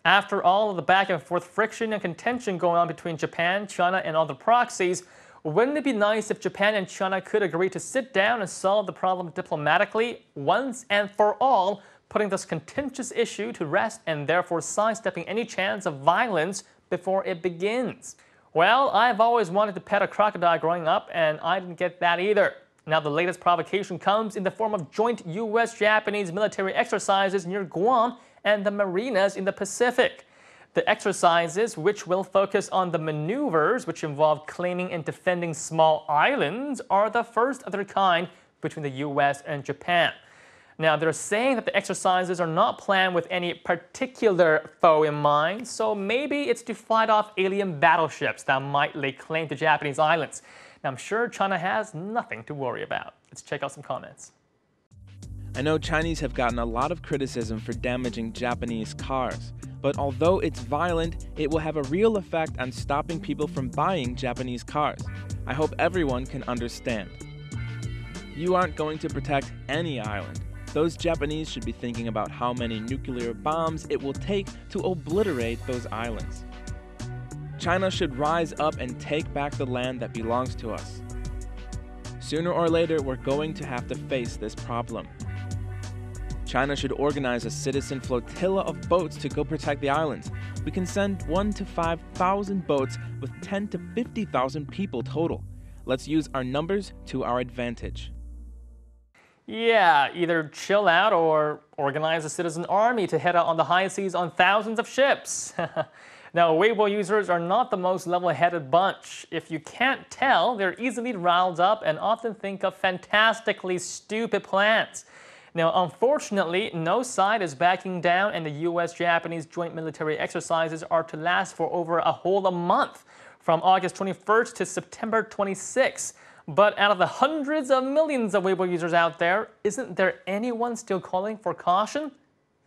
After all of the back and forth friction and contention going on between Japan, China, and other proxies, wouldn't it be nice if Japan and China could agree to sit down and solve the problem diplomatically once and for all, putting this contentious issue to rest and therefore sidestepping any chance of violence before it begins? Well, I've always wanted to pet a crocodile growing up, and I didn't get that either. Now the latest provocation comes in the form of joint U.S.-Japanese military exercises near Guam and the marinas in the Pacific. The exercises, which will focus on the maneuvers which involve claiming and defending small islands, are the first of their kind between the U.S. and Japan. Now, they're saying that the exercises are not planned with any particular foe in mind, so maybe it's to fight off alien battleships that might lay claim to Japanese islands. Now, I'm sure China has nothing to worry about. Let's check out some comments. I know Chinese have gotten a lot of criticism for damaging Japanese cars, but although it's violent, it will have a real effect on stopping people from buying Japanese cars. I hope everyone can understand. You aren't going to protect any island. Those Japanese should be thinking about how many nuclear bombs it will take to obliterate those islands. China should rise up and take back the land that belongs to us. Sooner or later, we're going to have to face this problem. China should organize a citizen flotilla of boats to go protect the islands. We can send 1,000 to 5,000 boats with 10,000 to 50,000 people total. Let's use our numbers to our advantage. Yeah, either chill out or organize a citizen army to head out on the high seas on thousands of ships. Now, Weibo users are not the most level-headed bunch. If you can't tell, they're easily riled up and often think of fantastically stupid plans. Now, unfortunately, no side is backing down, and the U.S.-Japanese joint military exercises are to last for over a whole month, from August 21st to September 26th. But out of the hundreds of millions of Weibo users out there, isn't there anyone still calling for caution?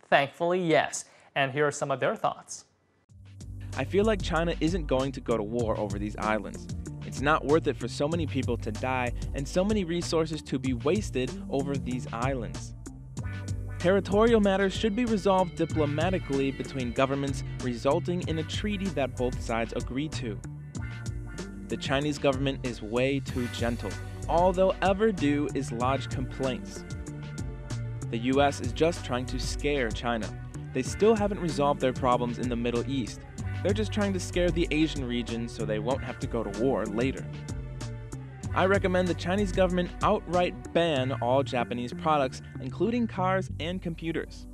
Thankfully, yes. And here are some of their thoughts. I feel like China isn't going to go to war over these islands. It's not worth it for so many people to die and so many resources to be wasted over these islands. Territorial matters should be resolved diplomatically between governments, resulting in a treaty that both sides agree to. The Chinese government is way too gentle. All they'll ever do is lodge complaints. The US is just trying to scare China. They still haven't resolved their problems in the Middle East. They're just trying to scare the Asian region so they won't have to go to war later. I recommend the Chinese government outright ban all Japanese products, including cars and computers.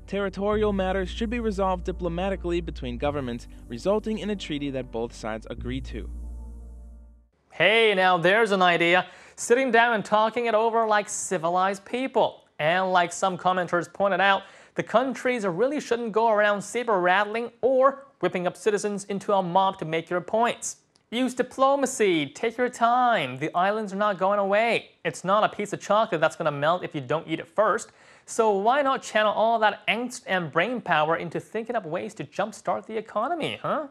Territorial matters should be resolved diplomatically between governments, resulting in a treaty that both sides agree to. Hey, now there's an idea. Sitting down and talking it over like civilized people. And like some commenters pointed out, the countries really shouldn't go around saber-rattling or whipping up citizens into a mob to make your points. Use diplomacy, take your time. The islands are not going away. It's not a piece of chocolate that's going to melt if you don't eat it first. So why not channel all that angst and brain power into thinking up ways to jumpstart the economy, huh?